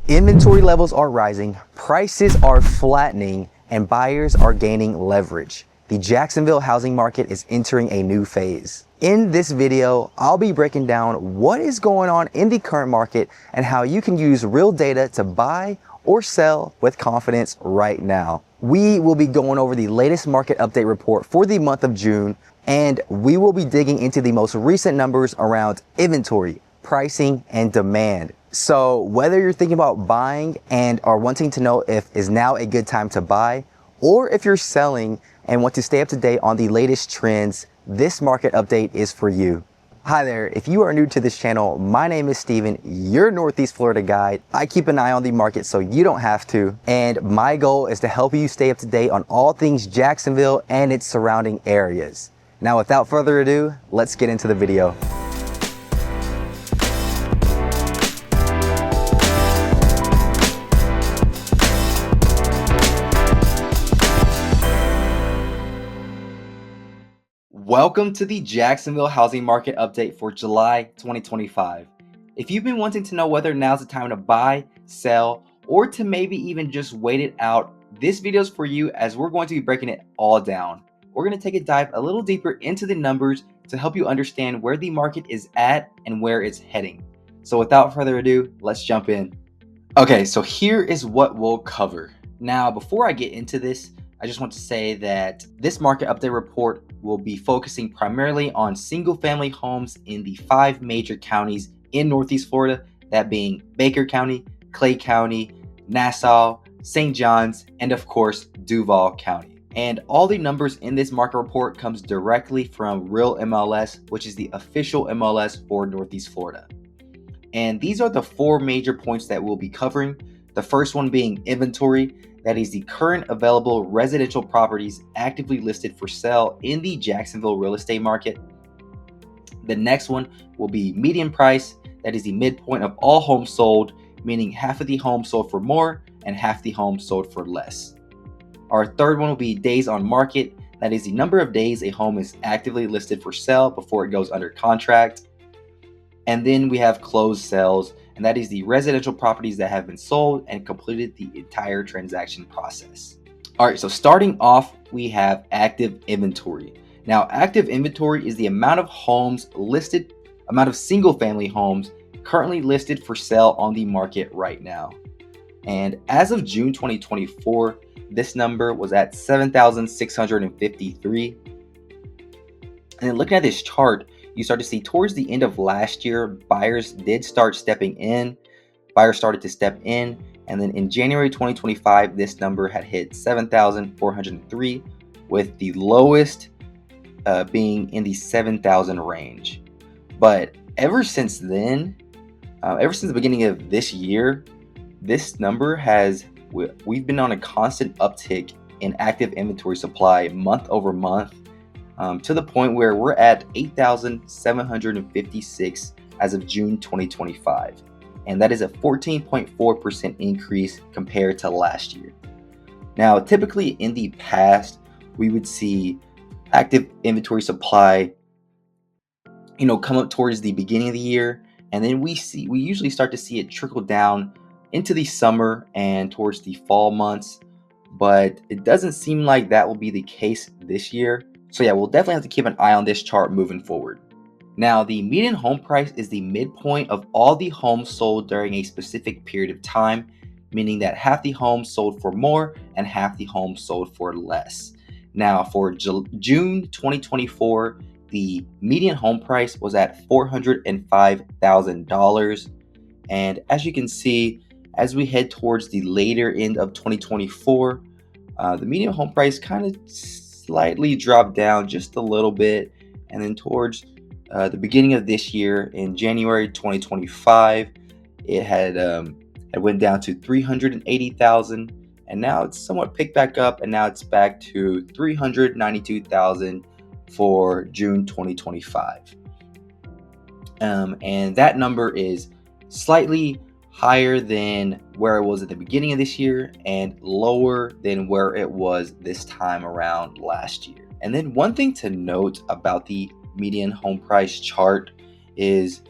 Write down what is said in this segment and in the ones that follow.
Inventory levels are rising, prices are flattening, and buyers are gaining leverage. The Jacksonville housing market is entering a new phase. In this video, I'll be breaking down what is going on in the current market and how you can use real data to buy or sell with confidence right now. We will be going over the latest market update report for the month of June, and we will be digging into the most recent numbers around inventory, pricing, and demand. So whether you're thinking about buying and are wanting to know if is now a good time to buy, or if you're selling and want to stay up to date on the latest trends, this market update is for you. Hi there, if you are new to this channel, my name is Steven, your Northeast Florida guide. I keep an eye on the market so you don't have to, and my goal is to help you stay up to date on all things Jacksonville and its surrounding areas. Now without further ado, let's get into the video. Welcome to the Jacksonville housing market update for July 2025. If you've been wanting to know whether now's the time to buy, sell, or to maybe even just wait it out, this video is for you as we're going to be breaking it all down. We're going to take a dive a little deeper into the numbers to help you understand where the market is at and where it's heading. So without further ado, let's jump in. Okay, so here is what we'll cover. Now, before I get into this, I just want to say that this market update report will be focusing primarily on single-family homes in the 5 major counties in Northeast Florida, that being Baker County, Clay County, Nassau, St. Johns, and of course, Duval County. And all the numbers in this market report comes directly from realMLS, which is the official MLS for Northeast Florida. And these are the 4 major points that we'll be covering. The first one being inventory. That is the current available residential properties actively listed for sale in the Jacksonville real estate market. The next one will be median price. That is the midpoint of all homes sold, meaning half of the homes sold for more and half the homes sold for less. Our third one will be days on market. That is the number of days a home is actively listed for sale before it goes under contract. And then we have closed sales, and that is the residential properties that have been sold and completed the entire transaction process. All right, so starting off, we have active inventory. Now, active inventory is the amount of homes listed, amount of single-family homes currently listed for sale on the market right now. And as of June 2024, this number was at 7,653. And then looking at this chart, you start to see towards the end of last year, buyers did start stepping in. Buyers started to step in. And then in January 2025, this number had hit 7,403, with the lowest being in the 7,000 range. But ever since then, ever since the beginning of this year, this number we've been on a constant uptick in active inventory supply month over month. To the point where we're at 8,756 as of June 2025. And that is a 14.4% increase compared to last year. Now, typically in the past, we would see active inventory supply, come up towards the beginning of the year. And then we usually start to see it trickle down into the summer and towards the fall months. But it doesn't seem like that will be the case this year. So yeah, we'll definitely have to keep an eye on this chart moving forward. Now, the median home price is the midpoint of all the homes sold during a specific period of time, meaning that half the homes sold for more and half the homes sold for less. Now, for June 2024, the median home price was at $405,000. And as you can see, as we head towards the later end of 2024, the median home price kind of slightly dropped down just a little bit, and then towards the beginning of this year in January 2025, it had went down to 380,000, and now it's somewhat picked back up, and now it's back to 392,000 for June 2025. And that number is slightly higher than where it was at the beginning of this year and lower than where it was this time around last year. And then one thing to note about the median home price chart is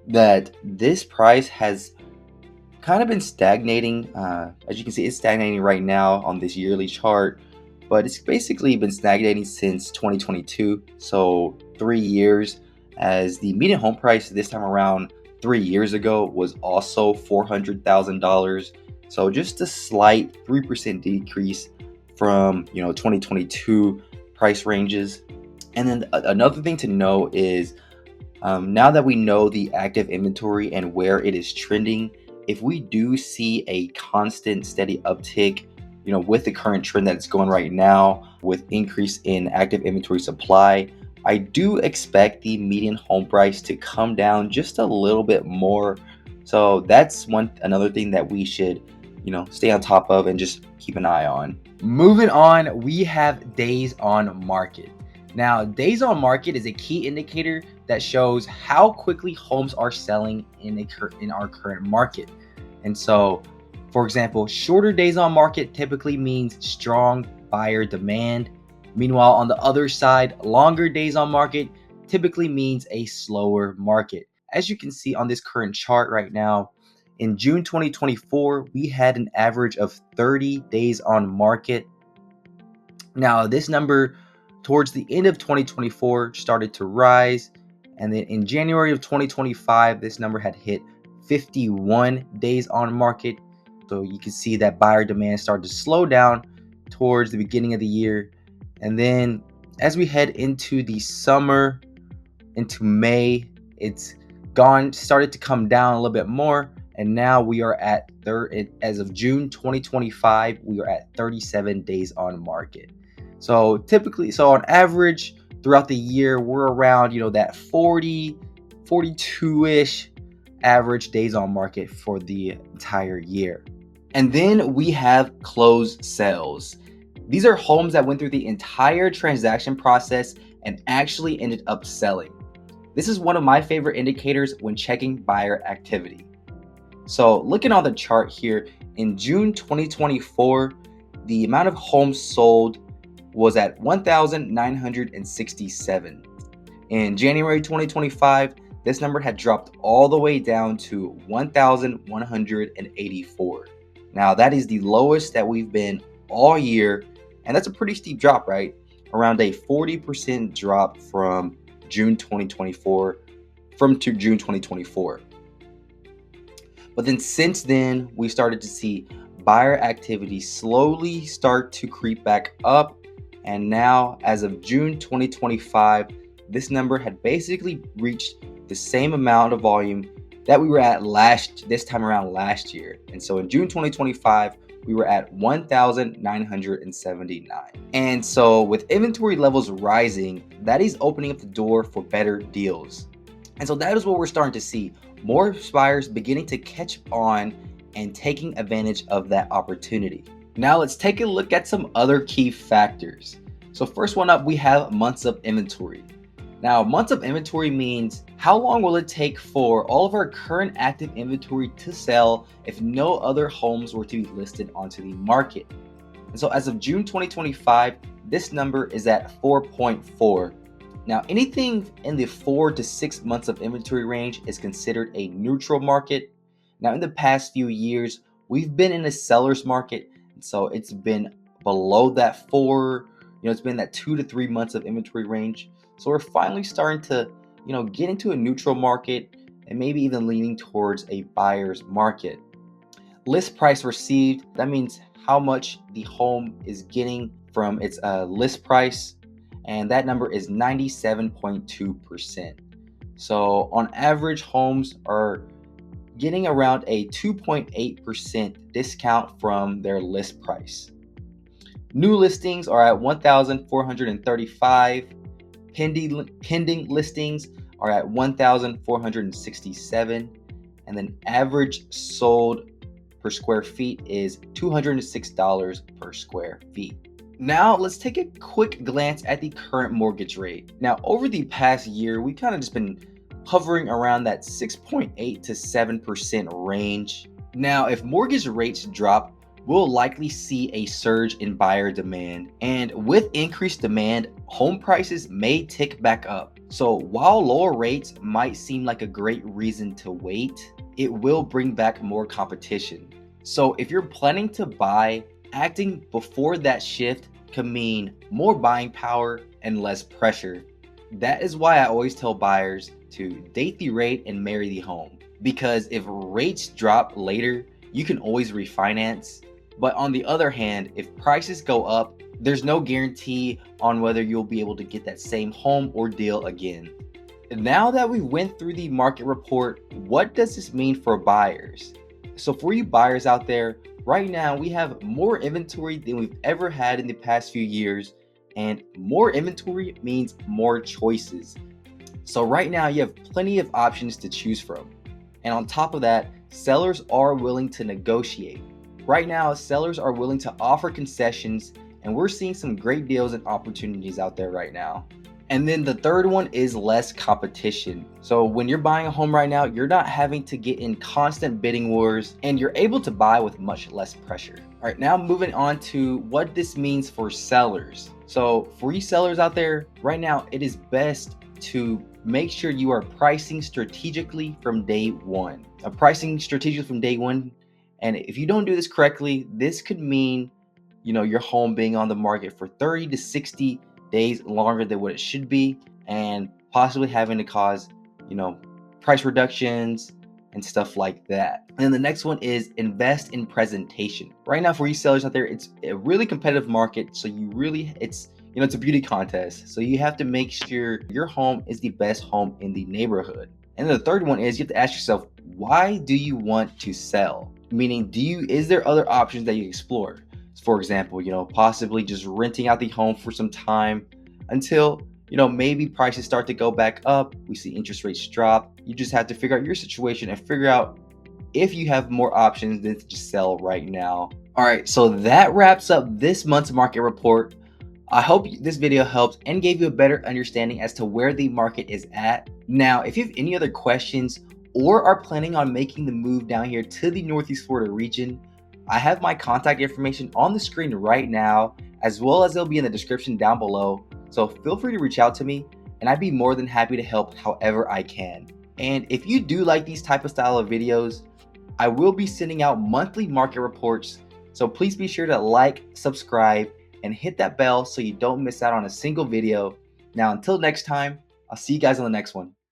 that this price has kind of been stagnating. As you can see, it's stagnating right now on this yearly chart, but it's basically been stagnating since 2022, so 3 years, as the median home price this time around 3 years ago was also $400,000. So just a slight 3% decrease from 2022 price ranges. And then another thing to know is now that we know the active inventory and where it is trending, if we do see a constant steady uptick, with the current trend that's going right now with increase in active inventory supply, I do expect the median home price to come down just a little bit more. So that's another thing that we should, stay on top of and just keep an eye on. Moving on, we have days on market. Now, days on market is a key indicator that shows how quickly homes are selling in our current market. And so, for example, shorter days on market typically means strong buyer demand. Meanwhile, on the other side, longer days on market typically means a slower market. As you can see on this current chart right now, in June 2024, we had an average of 30 days on market. Now, this number towards the end of 2024 started to rise, and then in January of 2025, this number had hit 51 days on market. So you can see that buyer demand started to slow down towards the beginning of the year. And then as we head into the summer, into May, it's started to come down a little bit more. And now we are at as of June 2025, we are at 37 days on market. So on average throughout the year, we're around, that 42-ish average days on market for the entire year. And then we have closed sales. These are homes that went through the entire transaction process and actually ended up selling. This is one of my favorite indicators when checking buyer activity. So looking on the chart here, in June 2024, the amount of homes sold was at 1,967. In January 2025, this number had dropped all the way down to 1,184. Now, that is the lowest that we've been all year, and that's a pretty steep drop, right? Around a 40% drop from June 2024. But then since then, we started to see buyer activity slowly start to creep back up. And now, as of June 2025, this number had basically reached the same amount of volume that we were at this time around last year. And so in June 2025, we were at 1,979. And so with inventory levels rising, that is opening up the door for better deals. And so that is what we're starting to see. More buyers beginning to catch on and taking advantage of that opportunity. Now let's take a look at some other key factors. So first one up, we have months of inventory. Now, months of inventory means how long will it take for all of our current active inventory to sell if no other homes were to be listed onto the market. And so as of June 2025, this number is at 4.4. Now, anything in the 4 to 6 months of inventory range is considered a neutral market. Now, in the past few years, we've been in a seller's market, and so it's been below that 4, it's been that 2 to 3 months of inventory range. So we're finally starting to, get into a neutral market and maybe even leaning towards a buyer's market. List price received, that means how much the home is getting from its list price, and that number is 97.2%. So on average, homes are getting around a 2.8% discount from their list price. New listings are at 1,435. Pending listings are at 1,467. And then average sold per square feet is $206 per square feet. Now let's take a quick glance at the current mortgage rate. Now over the past year, we've kind of just been hovering around that 6.8 to 7% range. Now if mortgage rates drop, we'll likely see a surge in buyer demand. And with increased demand, home prices may tick back up. So while lower rates might seem like a great reason to wait, it will bring back more competition. So if you're planning to buy, acting before that shift can mean more buying power and less pressure. That is why I always tell buyers to date the rate and marry the home. Because if rates drop later, you can always refinance. But on the other hand, if prices go up, there's no guarantee on whether you'll be able to get that same home or deal again. Now that we went through the market report, what does this mean for buyers? So for you buyers out there, right now we have more inventory than we've ever had in the past few years, and more inventory means more choices. So right now you have plenty of options to choose from. And on top of that, sellers are willing to negotiate. Right now, sellers are willing to offer concessions, and we're seeing some great deals and opportunities out there right now. And then the third one is less competition. So when you're buying a home right now, you're not having to get in constant bidding wars, and you're able to buy with much less pressure. All right, now moving on to what this means for sellers. So for you sellers out there, right now, it is best to make sure you are pricing strategically from day one. And if you don't do this correctly, this could mean, your home being on the market for 30 to 60 days longer than what it should be, and possibly having to cause, price reductions and stuff like that. And then the next one is invest in presentation. Right now for resellers out there, it's a really competitive market. So it's a beauty contest. So you have to make sure your home is the best home in the neighborhood. And then the third one is you have to ask yourself, why do you want to sell? Meaning, is there other options that you explore? For example, possibly just renting out the home for some time until, maybe prices start to go back up. We see interest rates drop. You just have to figure out your situation and figure out if you have more options than to just sell right now. All right, so that wraps up this month's market report. I hope this video helped and gave you a better understanding as to where the market is at. Now, if you have any other questions or are planning on making the move down here to the Northeast Florida region, I have my contact information on the screen right now, as well as it'll be in the description down below. So feel free to reach out to me, and I'd be more than happy to help however I can. And if you do like these type of style of videos, I will be sending out monthly market reports. So please be sure to like, subscribe, and hit that bell so you don't miss out on a single video. Now, until next time, I'll see you guys on the next one.